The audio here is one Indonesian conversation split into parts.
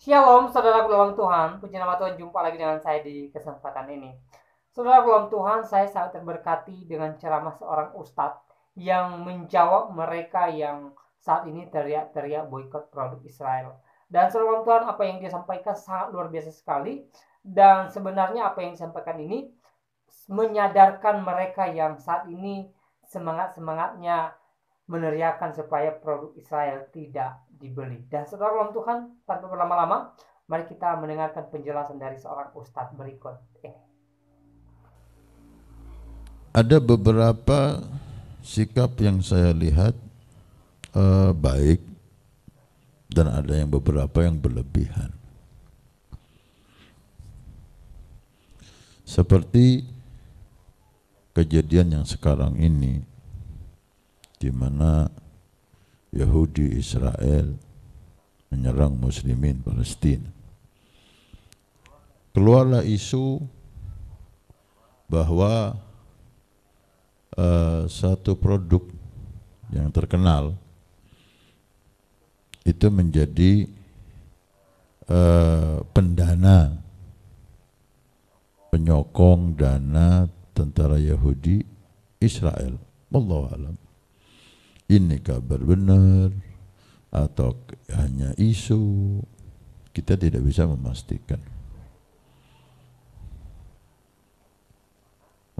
Shalom, saudaraku dalam Tuhan. Puji nama Tuhan, jumpa lagi dengan saya di kesempatan ini. Saudaraku dalam Tuhan, saya sangat terberkati dengan ceramah seorang ustadz yang menjawab mereka yang saat ini teriak-teriak boikot produk Israel. Dan saudara dalam Tuhan, apa yang dia sampaikan sangat luar biasa sekali. Dan sebenarnya apa yang disampaikan ini menyadarkan mereka yang saat ini semangat-semangatnya meneriakan supaya produk Israel tidak dibeli. Dan saudara dalam Tuhan, tanpa berlama-lama, mari kita mendengarkan penjelasan dari seorang ustadz berikut ini. Ada beberapa sikap yang saya lihat baik dan ada yang beberapa yang berlebihan. Seperti kejadian yang sekarang ini, di mana Yahudi Israel menyerang Muslimin Palestina. Keluarlah isu bahwa satu produk yang terkenal itu menjadi pendana, penyokong dana tentara Yahudi Israel. Wallahu alam. Ini kabar benar atau hanya isu, kita tidak bisa memastikan.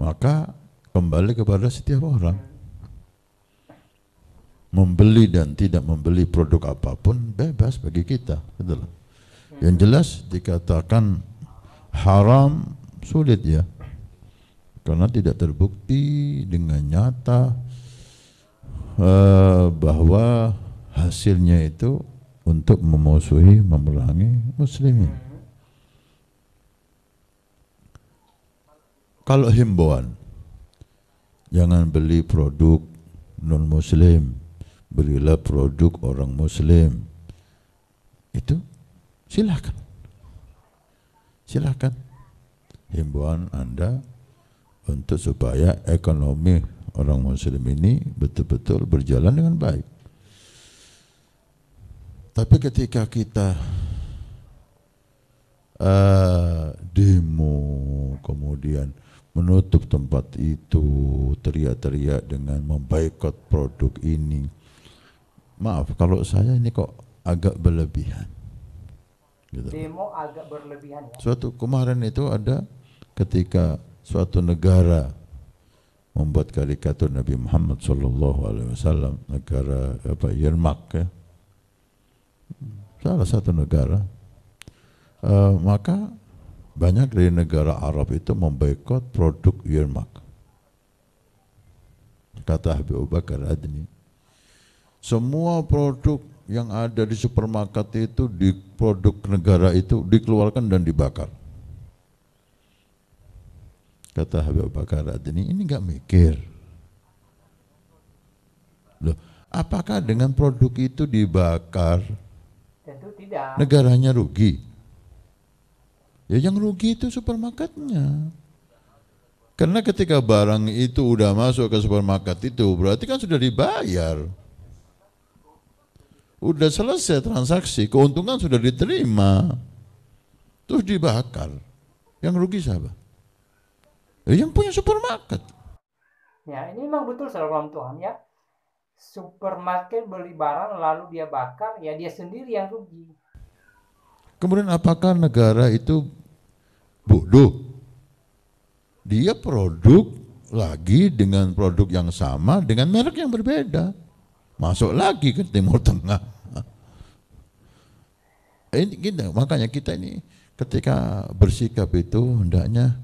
Maka kembali kepada setiap orang. Membeli dan tidak membeli produk apapun bebas bagi kita, betul. Yang jelas dikatakan haram sulit ya, karena tidak terbukti dengan nyata bahwa hasilnya itu untuk memusuhi, memerangi muslimin. Kalau himbauan, jangan beli produk non muslim, belilah produk orang muslim, itu silakan, silakan. Himbauan Anda untuk supaya ekonomi orang muslim ini betul-betul berjalan dengan baik. Tapi ketika kita demo, kemudian menutup tempat itu, teriak-teriak dengan memboikot produk ini, maaf kalau saya ini kok agak berlebihan gitu. Demo agak berlebihan ya. Suatu kemarin itu ada ketika suatu negara membuat karikatur Nabi Muhammad SAW, negara Yermak ya, salah satu negara, maka banyak dari negara Arab itu memboikot produk Yermak. Kata Habib Abu Bakar Adni, semua produk yang ada di supermarket itu, di produk negara itu dikeluarkan dan dibakar. Kata Habib Abu Bakar Adni, ini enggak mikir. Loh, apakah dengan produk itu dibakar Tentu tidak. negaranya rugi? Ya yang rugi itu supermarketnya. Karena ketika barang itu udah masuk ke supermarket itu, berarti kan sudah dibayar. Udah selesai transaksi, keuntungan sudah diterima. Terus dibakar. Yang rugi siapa? Ya yang punya supermarket. Ya, ini memang betul saudara dalam Tuhan ya. Supermarket beli barang lalu dia bakar, ya dia sendiri yang rugi. Kemudian apakah negara itu bodoh? Dia produk lagi dengan produk yang sama dengan merek yang berbeda, masuk lagi ke Timur Tengah. Ini gitu, makanya kita ini ketika bersikap itu hendaknya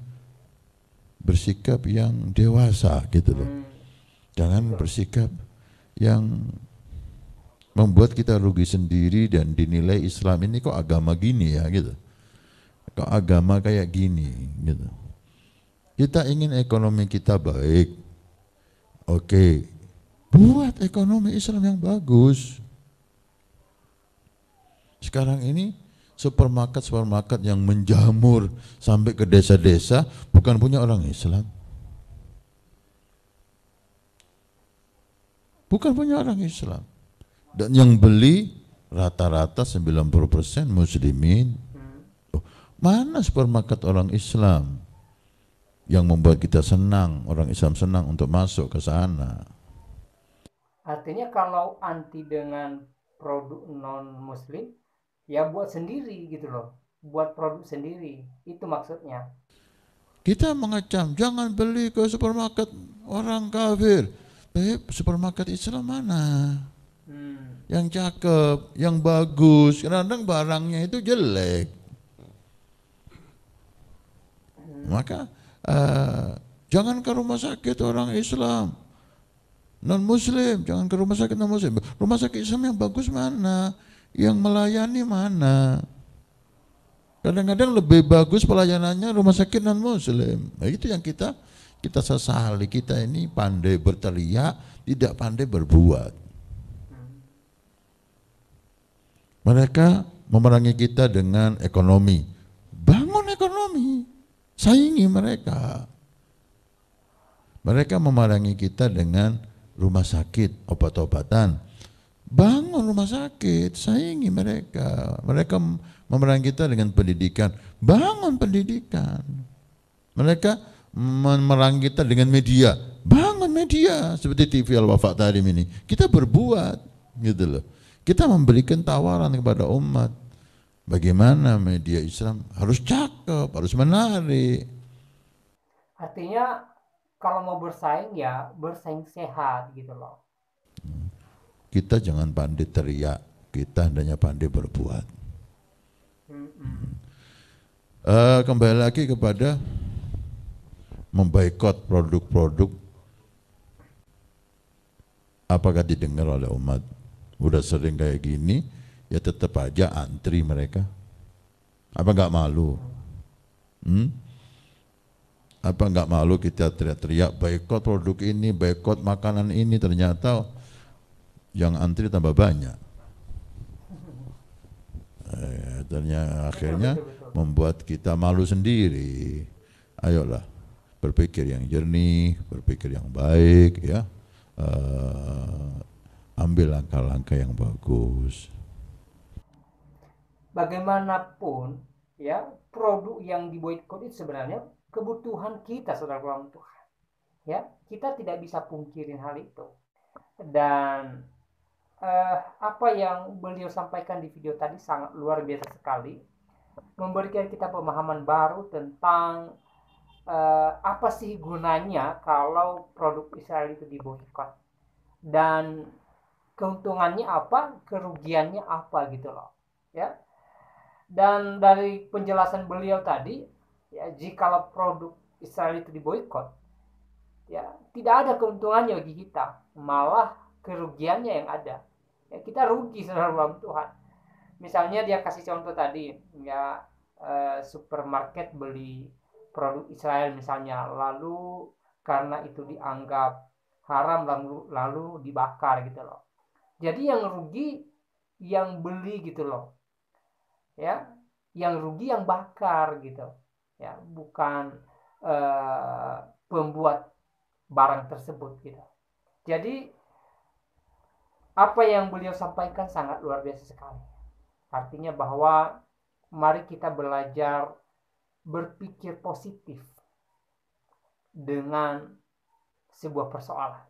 bersikap yang dewasa gitu loh. Jangan bersikap yang membuat kita rugi sendiri dan dinilai Islam ini kok agama gini ya gitu. Kok agama kayak gini gitu. Kita ingin ekonomi kita baik. Oke, buat ekonomi Islam yang bagus. Sekarang ini supermarket yang menjamur sampai ke desa-desa bukan punya orang Islam. Bukan punya orang Islam. Dan yang beli rata-rata 90% muslimin. Mana supermarket orang Islam yang membuat kita senang, orang Islam senang untuk masuk ke sana? Artinya kalau anti dengan produk non muslim, ya buat sendiri gitu loh, buat produk sendiri, itu maksudnya. Kita mengecam, jangan beli ke supermarket orang kafir. Supermarket Islam mana? Yang cakep, yang bagus. Kadang-kadang barangnya itu jelek. Maka jangan ke rumah sakit orang Islam non muslim, jangan ke rumah sakit non muslim. Rumah sakit Islam yang bagus mana? Yang melayani mana? Kadang-kadang lebih bagus pelayanannya rumah sakit non muslim. Nah, itu yang kita sesali. Kita ini pandai berteriak, tidak pandai berbuat. Mereka memerangi kita dengan ekonomi. Bangun ekonomi, saingi mereka. Mereka memerangi kita dengan rumah sakit, obat-obatan. Bangun rumah sakit, saingi mereka. Mereka memerangi kita dengan pendidikan. Bangun pendidikan. Mereka memerangi kita dengan media. Bangun media seperti TV Al-Wafa tadi ini. Kita berbuat, gitu loh. Kita memberikan tawaran kepada umat. Bagaimana media Islam harus cakep, harus menarik. Artinya kalau mau bersaing ya bersaing sehat gitu loh. Kita jangan pandai teriak, kita hendaknya pandai berbuat. Kembali lagi kepada memboikot produk-produk, apakah didengar oleh umat? Udah sering kayak gini, ya tetap aja antri mereka. Apa nggak malu? Apa nggak malu kita teriak-teriak boikot produk ini, boikot makanan ini, ternyata yang antri tambah banyak. Ternyata akhirnya membuat kita malu sendiri. Ayolah, berpikir yang jernih, berpikir yang baik, ya. Ambil langkah-langkah yang bagus. Bagaimanapun ya, produk yang diboikot itu sebenarnya kebutuhan kita, saudara Tuhan. Ya, kita tidak bisa pungkirin hal itu. Dan apa yang beliau sampaikan di video tadi sangat luar biasa sekali, memberikan kita pemahaman baru tentang apa sih gunanya kalau produk Israel itu diboikot, dan keuntungannya apa, kerugiannya apa gitu loh, ya. Dan dari penjelasan beliau tadi, ya, jikalau produk Israel itu diboikot, ya tidak ada keuntungannya bagi kita, malah kerugiannya yang ada. Ya, kita rugi dalam Tuhan. Misalnya dia kasih contoh tadi, ya, supermarket beli produk Israel misalnya, lalu karena itu dianggap haram lalu dibakar gitu loh. Jadi yang rugi yang beli gitu loh, ya, yang rugi yang bakar gitu, ya, bukan pembuat barang tersebut gitu. Jadi apa yang beliau sampaikan sangat luar biasa sekali. Artinya bahwa mari kita belajar berpikir positif dengan sebuah persoalan.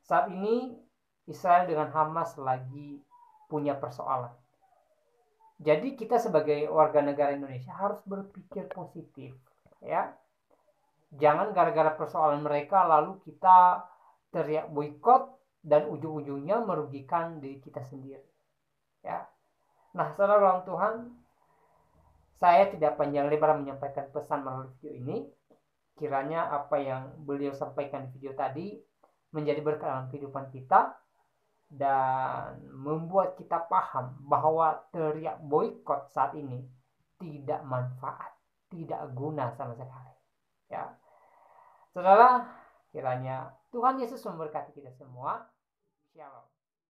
Saat ini Israel dengan Hamas lagi punya persoalan. Jadi kita sebagai warga negara Indonesia harus berpikir positif, ya. Jangan gara-gara persoalan mereka lalu kita teriak boikot dan ujung-ujungnya merugikan diri kita sendiri, ya. Nah, saudara orang Tuhan, saya tidak panjang lebar menyampaikan pesan melalui video ini. Kiranya apa yang beliau sampaikan di video tadi menjadi berkat dalam kehidupan kita dan membuat kita paham bahwa teriak boikot saat ini tidak manfaat, tidak guna sama sekali, ya. Saudara, kiranya Tuhan Yesus memberkati kita semua. Shalom.